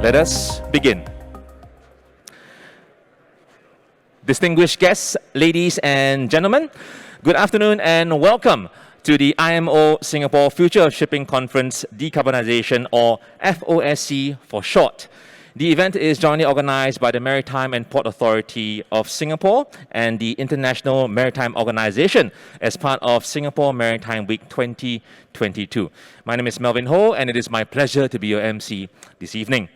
Let us begin. Distinguished guests, ladies and gentlemen, good afternoon and welcome to the IMO Singapore Future of Shipping Conference Decarbonization, or FOSC for short. The event is jointly organized by the Maritime and Port Authority of Singapore and the International Maritime Organization as part of Singapore Maritime Week 2022. My name is Melvin Ho, and it is my pleasure to be your MC this evening.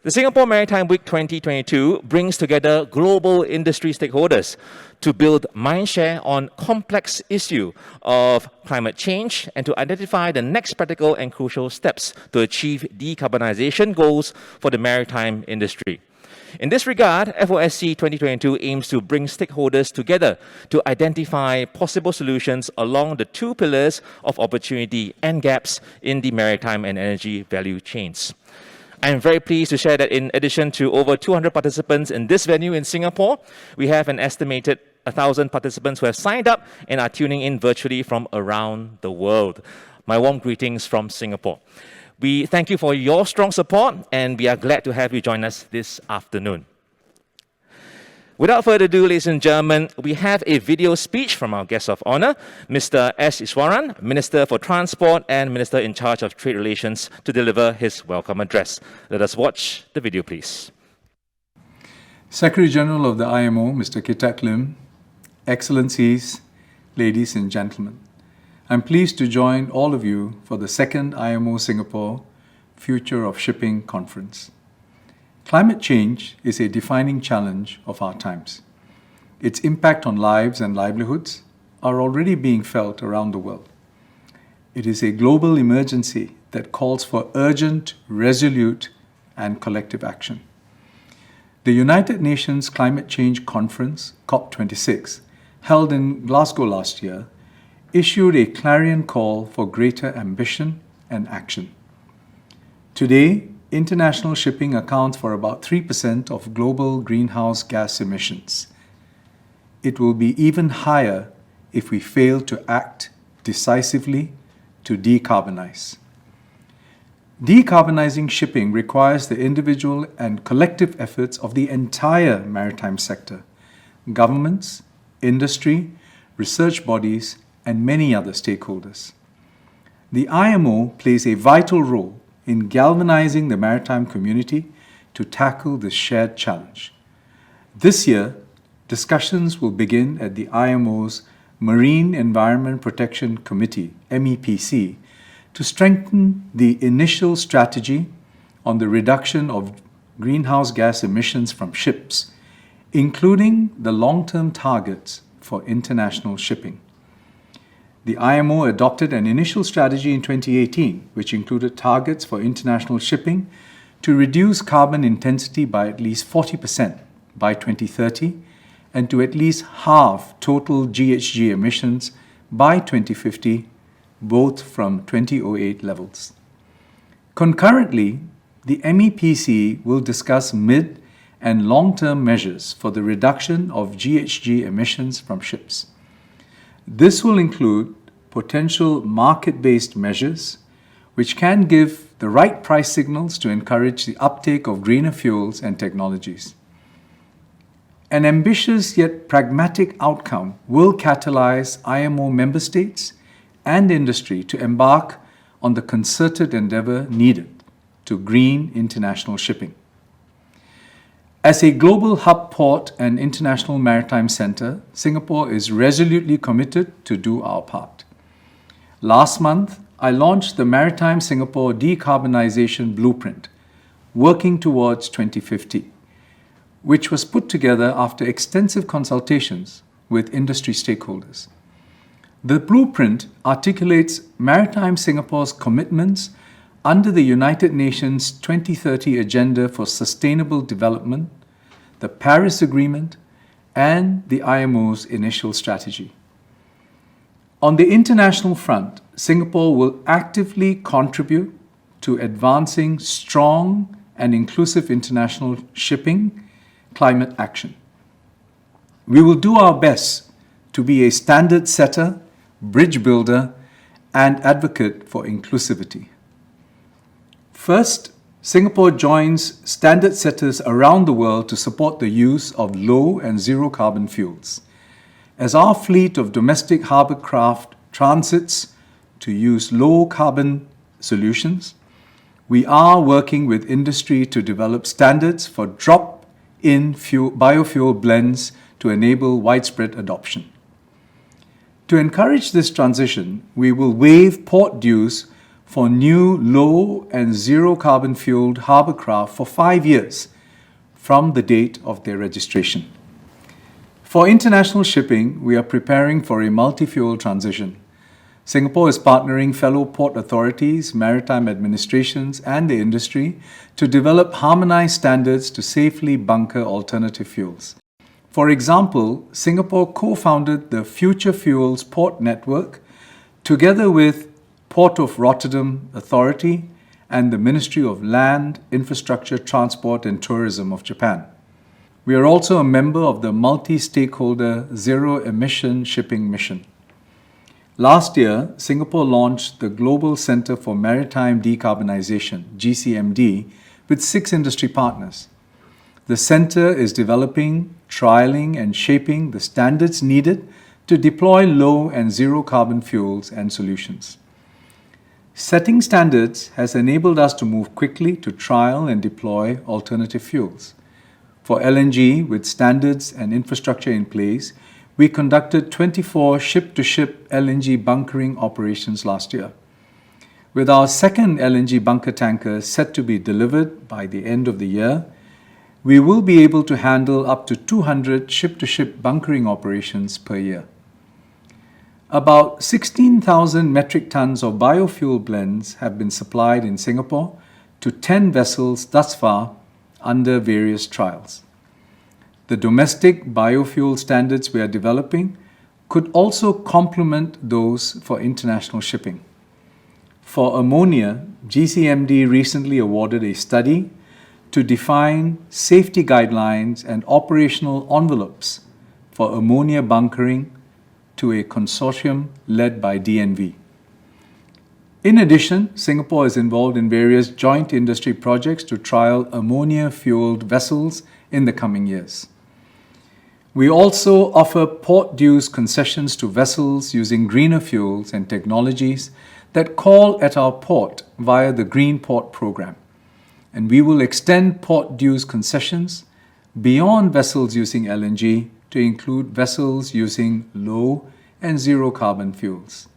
The Singapore Maritime Week 2022 brings together global industry stakeholders to build mindshare on complex issue of climate change and to identify the next practical and crucial steps to achieve decarbonization goals for the maritime industry. In this regard, FOSC 2022 aims to bring stakeholders together to identify possible solutions along the two pillars of opportunity and gaps in the maritime and energy value chains. I am very pleased to share that in addition to over 200 participants in this venue in Singapore, we have an estimated 1,000 participants who have signed up and are tuning in virtually from around the world. My warm greetings from Singapore. We thank you for your strong support, and we are glad to have you join us this afternoon. Without further ado, ladies and gentlemen, we have a video speech from our guest of honor, Mr. S. Iswaran, Minister for Transport and Minister in charge of Trade Relations, to deliver his welcome address. Let us watch the video, please. Secretary General of the IMO, Mr. Kitak Lim, Excellencies, ladies and gentlemen, I'm pleased to join all of you for the second IMO Singapore Future of Shipping Conference. Climate change is a defining challenge of our times. Its impact on lives and livelihoods are already being felt around the world. It is a global emergency that calls for urgent, resolute, and collective action. The United Nations Climate Change Conference, COP26, held in Glasgow last year, issued a clarion call for greater ambition and action. Today, international shipping accounts for about 3% of global greenhouse gas emissions. It will be even higher if we fail to act decisively to decarbonize. Decarbonizing shipping requires the individual and collective efforts of the entire maritime sector, governments, industry, research bodies, and many other stakeholders. The IMO plays a vital role in galvanizing the maritime community to tackle this shared challenge. This year, discussions will begin at the IMO's Marine Environment Protection Committee, MEPC, to strengthen the initial strategy on the reduction of greenhouse gas emissions from ships, including the long-term targets for international shipping. The IMO adopted an initial strategy in 2018, which included targets for international shipping to reduce carbon intensity by at least 40% by 2030 and to at least halve total GHG emissions by 2050, both from 2008 levels. Concurrently, the MEPC will discuss mid- and long-term measures for the reduction of GHG emissions from ships. This will include potential market-based measures which can give the right price signals to encourage the uptake of greener fuels and technologies. An ambitious yet pragmatic outcome will catalyze IMO member states and industry to embark on the concerted endeavor needed to green international shipping. As a global hub port and international maritime center, Singapore is resolutely committed to do our part. Last month, I launched the Maritime Singapore Decarbonization Blueprint, working towards 2050, which was put together after extensive consultations with industry stakeholders. The blueprint articulates Maritime Singapore's commitments under the United Nations 2030 Agenda for Sustainable Development, the Paris Agreement, and the IMO's initial strategy. On the international front, Singapore will actively contribute to advancing strong and inclusive international shipping climate action. We will do our best to be a standard setter, bridge builder, and advocate for inclusivity. First, Singapore joins standard setters around the world to support the use of low and zero carbon fuels. As our fleet of domestic harbour craft transits to use low carbon solutions, we are working with industry to develop standards for drop-in biofuel blends to enable widespread adoption. To encourage this transition, we will waive port dues for new low and zero carbon fueled harbour craft for 5 years from the date of their registration. For international shipping, we are preparing for a multi-fuel transition. Singapore is partnering fellow port authorities, maritime administrations, and the industry to develop harmonized standards to safely bunker alternative fuels. For example, Singapore co-founded the Future Fuels Port Network together with Port of Rotterdam Authority and the Ministry of Land, Infrastructure, Transport and Tourism of Japan. We are also a member of the multi-stakeholder Zero Emission Shipping Mission. Last year, Singapore launched the Global Centre for Maritime Decarbonization, GCMD, with 6 industry partners. The centre is developing, trialling and shaping the standards needed to deploy low and zero carbon fuels and solutions. Setting standards has enabled us to move quickly to trial and deploy alternative fuels. For LNG, with standards and infrastructure in place, we conducted 24 ship-to-ship LNG bunkering operations last year. With our second LNG bunker tanker set to be delivered by the end of the year, we will be able to handle up to 200 ship-to-ship bunkering operations per year. About 16,000 metric tons of biofuel blends have been supplied in Singapore to 10 vessels thus far under various trials. The domestic biofuel standards we are developing could also complement those for international shipping. For ammonia, GCMD recently awarded a study to define safety guidelines and operational envelopes for ammonia bunkering to a consortium led by DNV. In addition, Singapore is involved in various joint industry projects to trial ammonia-fueled vessels in the coming years. We also offer port dues concessions to vessels using greener fuels and technologies that call at our port via the Green Port Programme. And we will extend port dues concessions beyond vessels using LNG to include vessels using low and zero carbon fuels.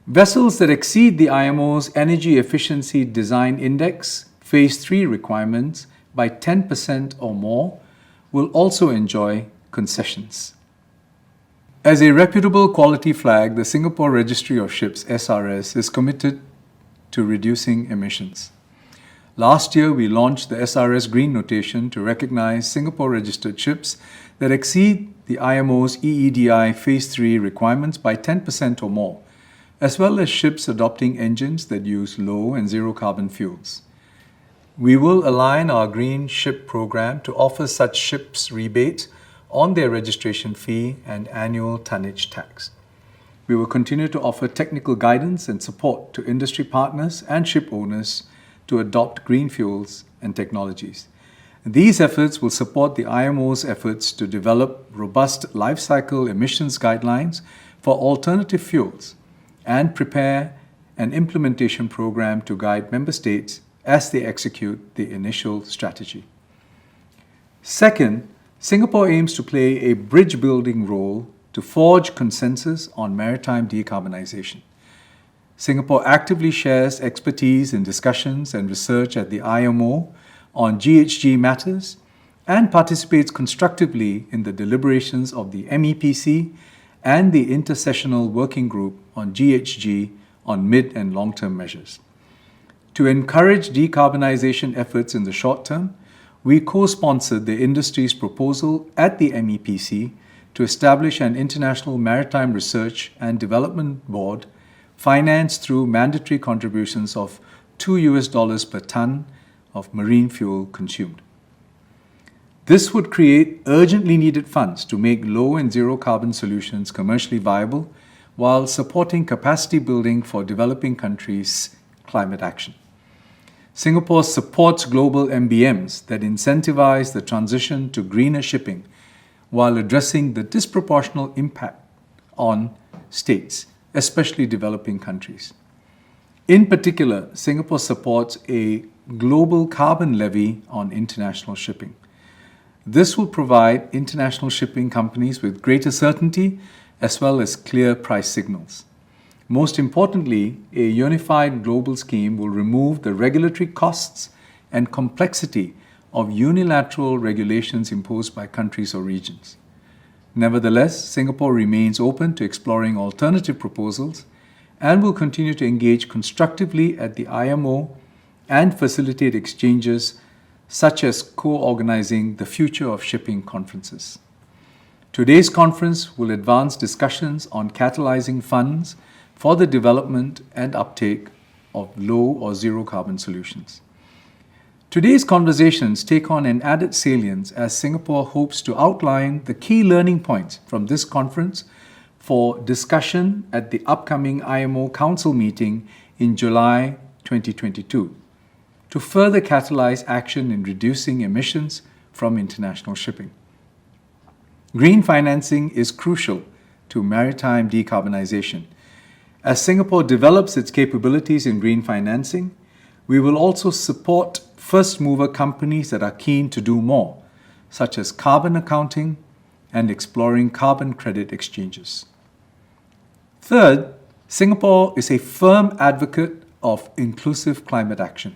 Vessels that exceed the IMO's Energy Efficiency Design Index Phase 3 requirements by 10% or more will also enjoy concessions. As a reputable quality flag, the Singapore Registry of Ships, SRS, is committed to reducing emissions. Last year, we launched the SRS Green Notation to recognize Singapore-registered ships that exceed the IMO's EEDI Phase 3 requirements by 10% or more, as well as ships adopting engines that use low and zero carbon fuels. We will align our Green Ship program to offer such ships rebate on their registration fee and annual tonnage tax. We will continue to offer technical guidance and support to industry partners and ship owners to adopt green fuels and technologies. These efforts will support the IMO's efforts to develop robust life cycle emissions guidelines for alternative fuels and prepare an implementation program to guide member states as they execute the initial strategy. Second, Singapore aims to play a bridge-building role to forge consensus on maritime decarbonization. Singapore actively shares expertise in discussions and research at the IMO on GHG matters and participates constructively in the deliberations of the MEPC and the Intersessional Working Group on GHG on mid- and long-term measures. To encourage decarbonization efforts in the short term, we co-sponsored the industry's proposal at the MEPC to establish an international maritime research and development board financed through mandatory contributions of $2 per ton of marine fuel consumed. This would create urgently needed funds to make low and zero carbon solutions commercially viable while supporting capacity building for developing countries' climate action. Singapore supports global MBMs that incentivize the transition to greener shipping while addressing the disproportionate impact on states, especially developing countries. In particular, Singapore supports a global carbon levy on international shipping. This will provide international shipping companies with greater certainty as well as clear price signals. Most importantly, a unified global scheme will remove the regulatory costs and complexity of unilateral regulations imposed by countries or regions. Nevertheless, Singapore remains open to exploring alternative proposals and will continue to engage constructively at the IMO and facilitate exchanges such as co-organizing the Future of Shipping conferences. Today's conference will advance discussions on catalyzing funds for the development and uptake of low or zero carbon solutions. Today's conversations take on an added salience as Singapore hopes to outline the key learning points from this conference for discussion at the upcoming IMO Council meeting in July 2022 to further catalyze action in reducing emissions from international shipping. Green financing is crucial to maritime decarbonization. As Singapore develops its capabilities in green financing, we will also support first-mover companies that are keen to do more, such as carbon accounting and exploring carbon credit exchanges. Third, Singapore is a firm advocate of inclusive climate action.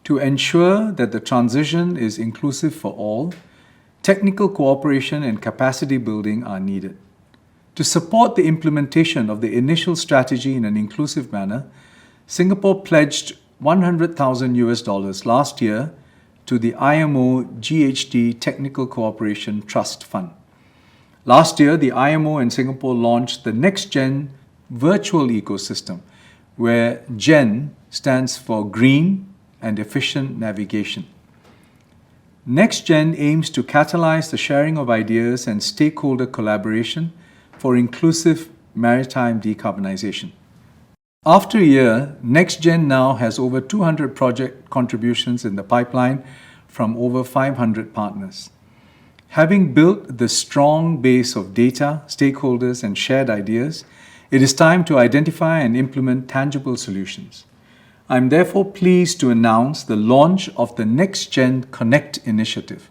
To ensure that the transition is inclusive for all, technical cooperation and capacity building are needed. To support the implementation of the initial strategy in an inclusive manner, Singapore pledged $100,000 last year to the IMO-GHD Technical Cooperation Trust Fund. Last year, the IMO and Singapore launched the Next-Gen virtual ecosystem, where GEN stands for Green and Efficient Navigation. Next-Gen aims to catalyze the sharing of ideas and stakeholder collaboration for inclusive maritime decarbonization. After a year, Next-Gen now has over 200 project contributions in the pipeline from over 500 partners. Having built the strong base of data, stakeholders, and shared ideas, it is time to identify and implement tangible solutions. I am therefore pleased to announce the launch of the Next-Gen Connect initiative,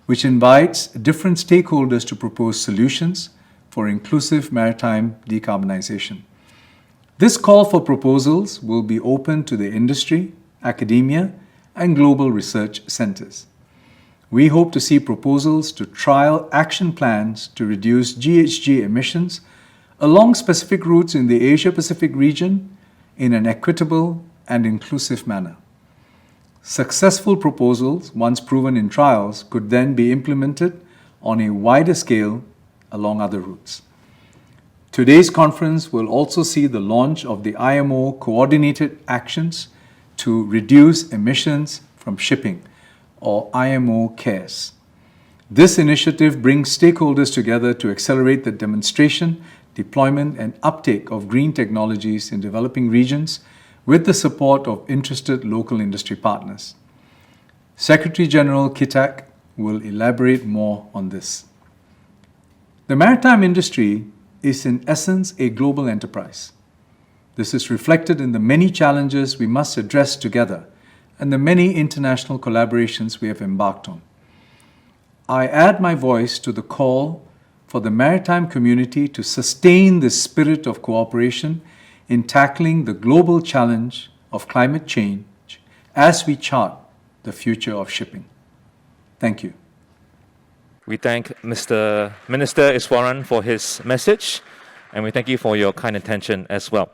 which invites different stakeholders to propose solutions for inclusive maritime decarbonization. This call for proposals will be open to the industry, academia, and global research centers. We hope to see proposals to trial action plans to reduce GHG emissions along specific routes in the Asia-Pacific region in an equitable and inclusive manner. Successful proposals, once proven in trials, could then be implemented on a wider scale along other routes. Today's conference will also see the launch of the IMO Coordinated Actions to Reduce Emissions from Shipping, or IMO CARES. This initiative brings stakeholders together to accelerate the demonstration, deployment, and uptake of green technologies in developing regions with the support of interested local industry partners. Secretary General Kitak will elaborate more on this. The maritime industry is in essence a global enterprise. This is reflected in the many challenges we must address together and the many international collaborations we have embarked on. I add my voice to the call for the maritime community to sustain this spirit of cooperation in tackling the global challenge of climate change as we chart the future of shipping. Thank you. We thank Mr. Minister Iswaran for his message, and we thank you for your kind attention as well.